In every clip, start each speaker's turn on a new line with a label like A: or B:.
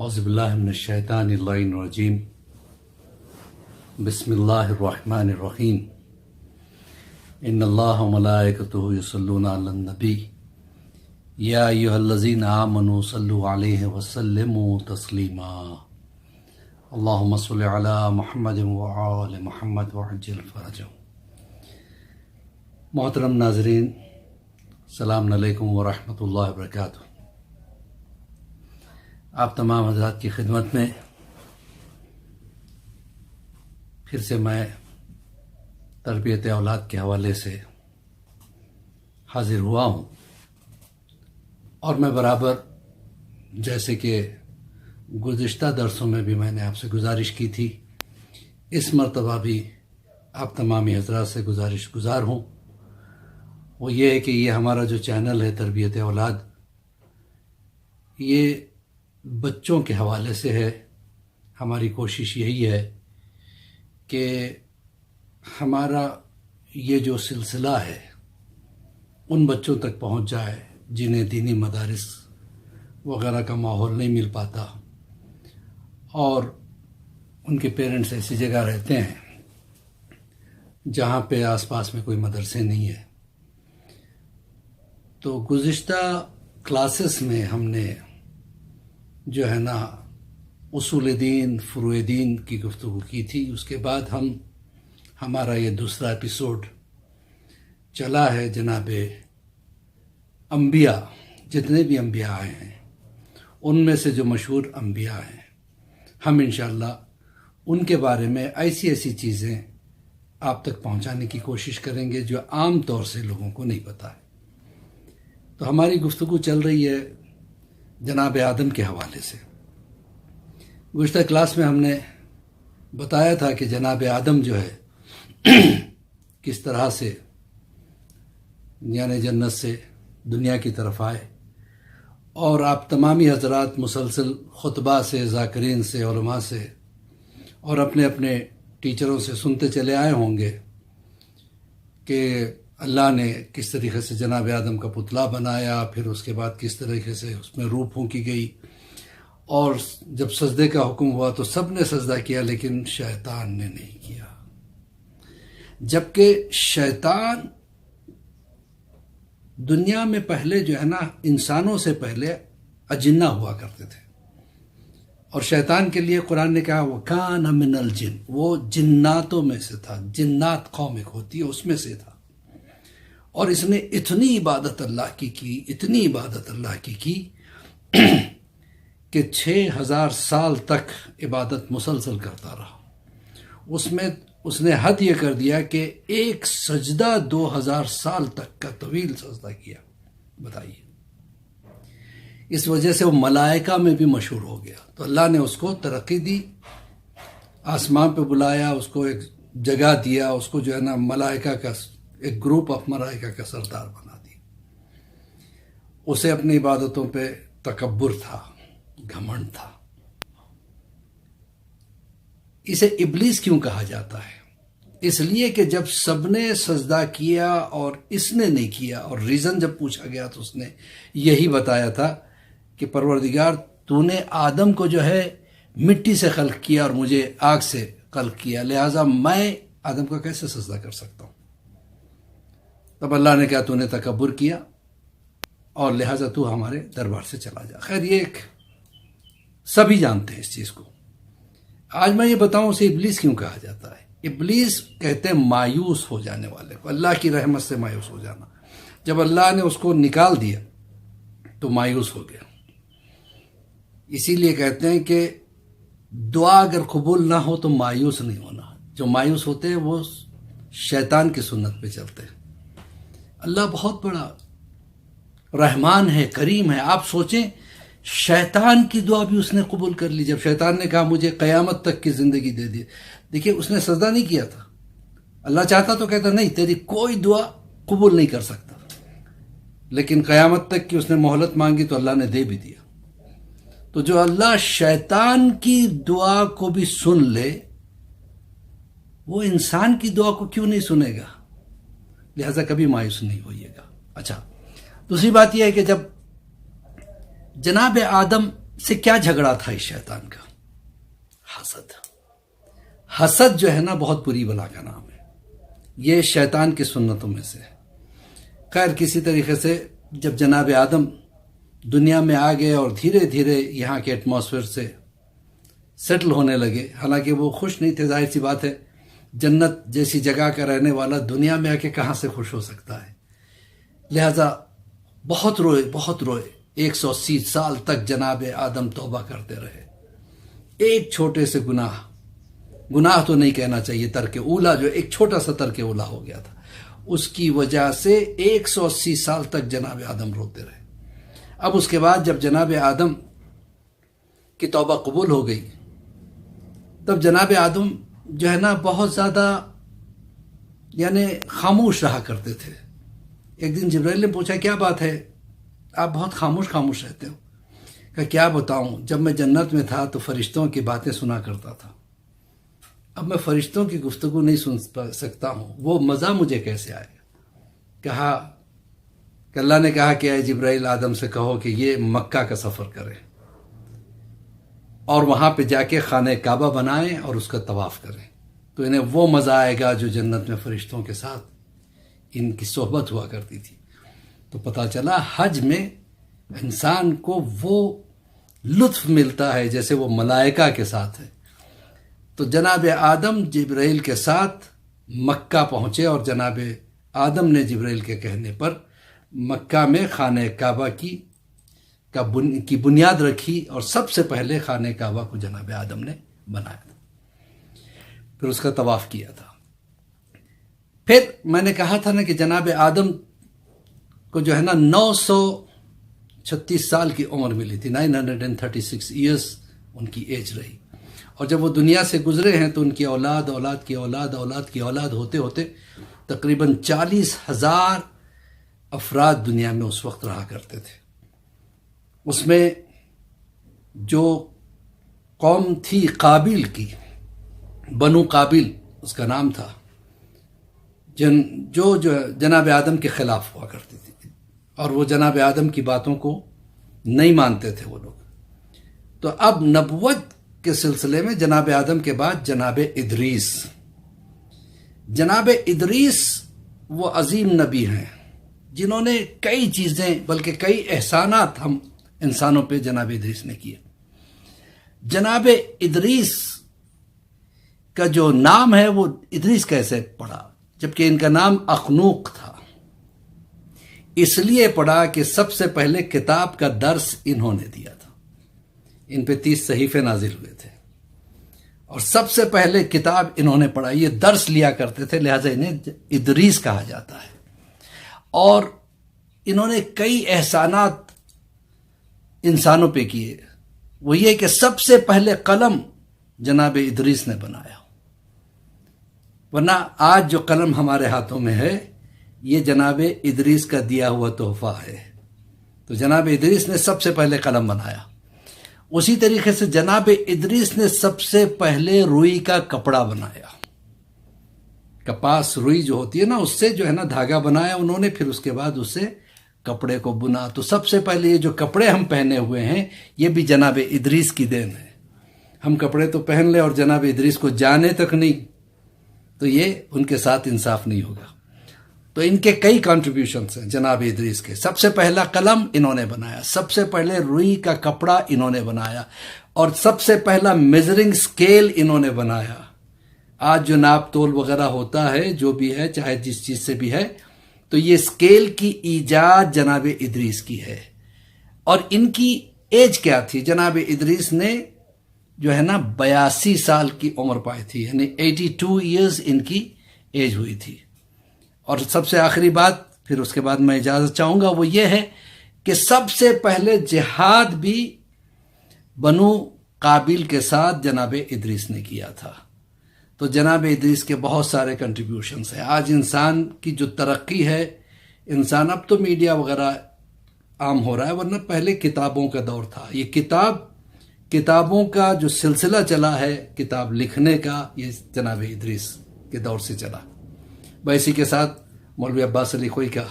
A: اعوذ باللہ من الشیطان اللعین الرجیم بسم اللہ الرحمن الرحیم ان اللہ وملائکتہ یصلون علی النبی یا ایھا الذین آمنوا صلوا علیہ وسلموا تسلیما اللہم صل علی محمد وآل محمد وعجل فرجہ۔ محترم ناظرین، السلام علیکم ورحمۃ اللہ وبرکاتہ۔ آپ تمام حضرات کی خدمت میں پھر سے میں تربیت اولاد کے حوالے سے حاضر ہوا ہوں، اور میں برابر جیسے کہ گزشتہ درسوں میں بھی میں نے آپ سے گزارش کی تھی، اس مرتبہ بھی آپ تمامی حضرات سے گزارش گزار ہوں، وہ یہ ہے کہ یہ ہمارا جو چینل ہے تربیت اولاد، یہ بچوں کے حوالے سے ہے۔ ہماری کوشش یہی ہے کہ ہمارا یہ جو سلسلہ ہے ان بچوں تک پہنچ جائے جنہیں دینی مدارس وغیرہ کا ماحول نہیں مل پاتا، اور ان کے پیرنٹس ایسی جگہ رہتے ہیں جہاں پہ آس پاس میں کوئی مدرسے نہیں ہے۔ تو گزشتہ کلاسز میں ہم نے جو ہے نا اصول دین فروع دین کی گفتگو کی تھی، اس کے بعد ہمارا یہ دوسرا ایپیسوڈ چلا ہے جناب انبیاء، جتنے بھی انبیاء آئے ہیں ان میں سے جو مشہور انبیاء ہیں، ہم انشاءاللہ ان کے بارے میں ایسی چیزیں آپ تک پہنچانے کی کوشش کریں گے جو عام طور سے لوگوں کو نہیں پتہ ہے۔ تو ہماری گفتگو چل رہی ہے جناب آدم کے حوالے سے۔ گزشتہ کلاس میں ہم نے بتایا تھا کہ جناب آدم جو ہے کس طرح سے یعنی جنت سے دنیا کی طرف آئے، اور آپ تمامی حضرات مسلسل خطبہ سے، ذاکرین سے، علماء سے اور اپنے اپنے ٹیچروں سے سنتے چلے آئے ہوں گے کہ اللہ نے کس طریقے سے جناب آدم کا پتلا بنایا، پھر اس کے بعد کس طریقے سے اس میں روح پھونکی گئی، اور جب سجدے کا حکم ہوا تو سب نے سجدہ کیا لیکن شیطان نے نہیں کیا، جبکہ شیطان دنیا میں پہلے جو ہے نا انسانوں سے پہلے اجنہ ہوا کرتے تھے، اور شیطان کے لیے قرآن نے کہا وَكَانَ مِنَ الْجِنِّ، وہ جناتوں میں سے تھا، جنات قوم ایک ہوتی ہے اس میں سے تھا، اور اس نے اتنی عبادت اللہ کی اتنی عبادت اللہ کی کہ 6000 سال تک عبادت مسلسل کرتا رہا۔ اس میں اس نے حد یہ کر دیا کہ ایک سجدہ 2000 سال تک کا طویل سجدہ کیا، بتائیے۔ اس وجہ سے وہ ملائکہ میں بھی مشہور ہو گیا، تو اللہ نے اس کو ترقی دی، آسمان پہ بلایا، اس کو ایک جگہ دیا، اس کو جو ہے نا ملائکہ کا ایک گروپ آف ملائکہ کا سردار بنا دی۔ اسے اپنی عبادتوں پہ تکبر تھا، گھمنڈ تھا۔ اسے ابلیس کیوں کہا جاتا ہے؟ اس لیے کہ جب سب نے سجدہ کیا اور اس نے نہیں کیا، اور ریزن جب پوچھا گیا تو اس نے یہی بتایا تھا کہ پروردگار تو نے آدم کو جو ہے مٹی سے خلق کیا اور مجھے آگ سے خلق کیا، لہٰذا میں آدم کا کیسے سجدہ کر سکتا ہوں؟ تب اللہ نے کہا تو نے تکبر کیا اور لہٰذا تو ہمارے دربار سے چلا جا۔ خیر، یہ ایک سبھی جانتے ہیں اس چیز کو۔ آج میں یہ بتاؤں اسے ابلیس کیوں کہا جاتا ہے۔ ابلیس کہتے ہیں مایوس ہو جانے والے کو، اللہ کی رحمت سے مایوس ہو جانا۔ جب اللہ نے اس کو نکال دیا تو مایوس ہو گیا۔ اسی لیے کہتے ہیں کہ دعا اگر قبول نہ ہو تو مایوس نہیں ہونا۔ جو مایوس ہوتے ہیں وہ شیطان کی سنت پہ چلتے ہیں۔ اللہ بہت بڑا رحمان ہے، کریم ہے۔ آپ سوچیں، شیطان کی دعا بھی اس نے قبول کر لی۔ جب شیطان نے کہا مجھے قیامت تک کی زندگی دے دی، دیکھیے اس نے سجدہ نہیں کیا تھا، اللہ چاہتا تو کہتا نہیں تیری کوئی دعا قبول نہیں کر سکتا، لیکن قیامت تک کی اس نے مہلت مانگی تو اللہ نے دے بھی دیا۔ تو جو اللہ شیطان کی دعا کو بھی سن لے، وہ انسان کی دعا کو کیوں نہیں سنے گا؟ لہذا کبھی مایوس نہیں ہوئیے گا۔ اچھا، دوسری بات یہ ہے کہ جب جناب آدم سے کیا جھگڑا تھا اس شیطان کا؟ حسد. حسد جو ہے نا بہت بری بلا کا نام ہے. یہ شیطان کی سنتوں میں سے. خیر کسی طریقے سے جب جناب آدم دنیا میں آ گئے اور دھیرے دھیرے یہاں کے ایٹماسفیئر سے سیٹل ہونے لگے، حالانکہ وہ خوش نہیں تھے، ظاہر سی بات ہے، جنت جیسی جگہ کا رہنے والا دنیا میں آ کے کہاں سے خوش ہو سکتا ہے. لہذا بہت روئے 180 سال تک جناب آدم توبہ کرتے رہے. ایک چھوٹے سے گناہ تو نہیں کہنا چاہیے، ترک اولا، جو ایک چھوٹا سا ترک اولا ہو گیا تھا، اس کی وجہ سے 180 سال تک جناب آدم روتے رہے. اب اس کے بعد جب جناب آدم کی توبہ قبول ہو گئی، تب جناب آدم جو ہے نا بہت زیادہ یعنی خاموش رہا کرتے تھے. ایک دن جبرائیل نے پوچھا کیا بات ہے، آپ بہت خاموش رہتے ہو؟ کہ کیا بتاؤں، جب میں جنت میں تھا تو فرشتوں کی باتیں سنا کرتا تھا، اب میں فرشتوں کی گفتگو نہیں سن سکتا ہوں، وہ مزہ مجھے کیسے آئے گا. کہا کہ اللہ نے کہا کہ اے جبرائیل آدم سے کہو کہ یہ مکہ کا سفر کریں اور وہاں پہ جا کے خانہ کعبہ بنائیں اور اس کا طواف کریں، تو انہیں وہ مزہ آئے گا جو جنت میں فرشتوں کے ساتھ ان کی صحبت ہوا کرتی تھی. تو پتہ چلا حج میں انسان کو وہ لطف ملتا ہے جیسے وہ ملائکہ کے ساتھ ہے. تو جناب آدم جبرائیل کے ساتھ مکہ پہنچے اور جناب آدم نے جبرائیل کے کہنے پر مکہ میں خانہ کعبہ کی بنیاد رکھی، اور سب سے پہلے خانہ کعبہ کو جناب آدم نے بنایا تھا، پھر اس کا طواف کیا تھا. پھر میں نے کہا تھا نا کہ جناب آدم کو جو ہے نا 936 سال کی عمر ملی تھی، 936 ایئرس ان کی ایج رہی. اور جب وہ دنیا سے گزرے ہیں تو ان کی اولاد کی اولاد ہوتے ہوتے تقریباً 40,000 افراد دنیا میں اس وقت رہا کرتے تھے. اس میں جو قوم تھی قابیل کی، بنو قابیل اس کا نام تھا، جو جناب آدم کے خلاف ہوا کرتی تھی، اور وہ جناب آدم کی باتوں کو نہیں مانتے تھے وہ لوگ. تو اب نبوت کے سلسلے میں جناب آدم کے بعد جناب ادریس وہ عظیم نبی ہیں جنہوں نے کئی چیزیں بلکہ کئی احسانات ہم انسانوں پہ جناب ادریس نے کیے. جناب ادریس کا جو نام ہے وہ ادریس کیسے پڑا، جبکہ ان کا نام اخنوق تھا؟ اس لیے پڑا کہ سب سے پہلے کتاب کا درس انہوں نے دیا تھا. ان پہ 30 صحیفے نازل ہوئے تھے اور سب سے پہلے کتاب انہوں نے پڑھا، یہ درس لیا کرتے تھے، لہٰذا انہیں ادریس کہا جاتا ہے. اور انہوں نے کئی احسانات انسانوں پہ کیے، وہ یہ کہ سب سے پہلے قلم جناب ادریس نے بنایا، ورنہ آج جو قلم ہمارے ہاتھوں میں ہے یہ جناب ادریس کا دیا ہوا تحفہ ہے. تو جناب ادریس نے سب سے پہلے قلم بنایا. اسی طریقے سے جناب ادریس نے سب سے پہلے روئی کا کپڑا بنایا. کپاس روئی جو ہوتی ہے نا، اس سے جو ہے نا دھاگا بنایا انہوں نے، پھر اس کے بعد اس سے کپڑے کو بنا. تو سب سے پہلے یہ جو کپڑے ہم پہنے ہوئے ہیں یہ بھی جناب ادریس کی دین ہے. ہم کپڑے تو پہن لیں اور جناب ادریس کو جانے تک نہیں، تو یہ ان کے ساتھ انصاف نہیں ہوگا. تو ان کے کئی کنٹریبیوشنز ہیں جناب ادریس کے. سب سے پہلا قلم انہوں نے بنایا، سب سے پہلے روئی کا کپڑا انہوں نے بنایا، اور سب سے پہلا میجرنگ سکیل انہوں نے بنایا. آج جو ناپ تول وغیرہ ہوتا ہے، جو بھی ہے، چاہے جس چیز سے بھی ہے، تو یہ سکیل کی ایجاد جناب ادریس کی ہے. اور ان کی ایج کیا تھی؟ جناب ادریس نے جو ہے نا 82 سال کی عمر پائی تھی، یعنی 82 ایئرز ان کی ایج ہوئی تھی. اور سب سے آخری بات، پھر اس کے بعد میں اجازت چاہوں گا، وہ یہ ہے کہ سب سے پہلے جہاد بھی بنو قابیل کے ساتھ جناب ادریس نے کیا تھا. تو جناب ادریس کے بہت سارے کنٹریبیوشنز ہیں. آج انسان کی جو ترقی ہے، انسان اب تو میڈیا وغیرہ عام ہو رہا ہے، ورنہ پہلے کتابوں کا دور تھا. یہ کتابوں کا جو سلسلہ چلا ہے، کتاب لکھنے کا، یہ جناب ادریس کے دور سے چلا. اسی کے ساتھ مولوی عباس علی خوئی کا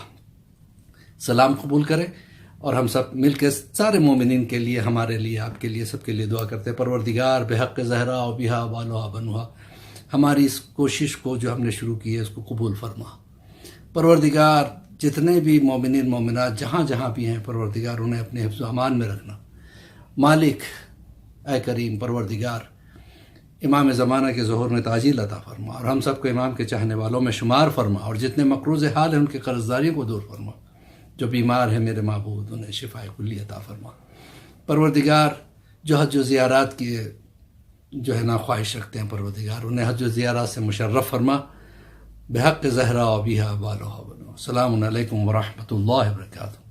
A: سلام قبول کریں اور ہم سب مل کے سارے مومنین کے لیے، ہمارے لیے، آپ کے لیے، سب کے لیے دعا کرتے ہیں پروردگار بحق زہرا و بہا بالوہا بنوہا، ہماری اس کوشش کو جو ہم نے شروع کی ہے اس کو قبول فرما۔ پروردگار جتنے بھی مومنین مومنات جہاں جہاں بھی ہیں پروردگار انہیں اپنے حفظ و امان میں رکھنا۔ مالک اے کریم پروردگار امام زمانہ کے ظہور میں تعجیل عطا فرما، اور ہم سب کو امام کے چاہنے والوں میں شمار فرما، اور جتنے مقروض حال ہیں ان کے قرض داریوں کو دور فرما، جو بیمار ہیں میرے معبود انہیں شفاء کلی عطا فرما۔ پروردگار جو حج و زیارات کی جو ہے نا خواہش رکھتے ہیں پروردگار انہیں حج و زیارات سے مشرف فرما، بحق زہرا و بہا بالوہا بنو۔ السلام علیکم ورحمۃ اللہ وبرکاتہ۔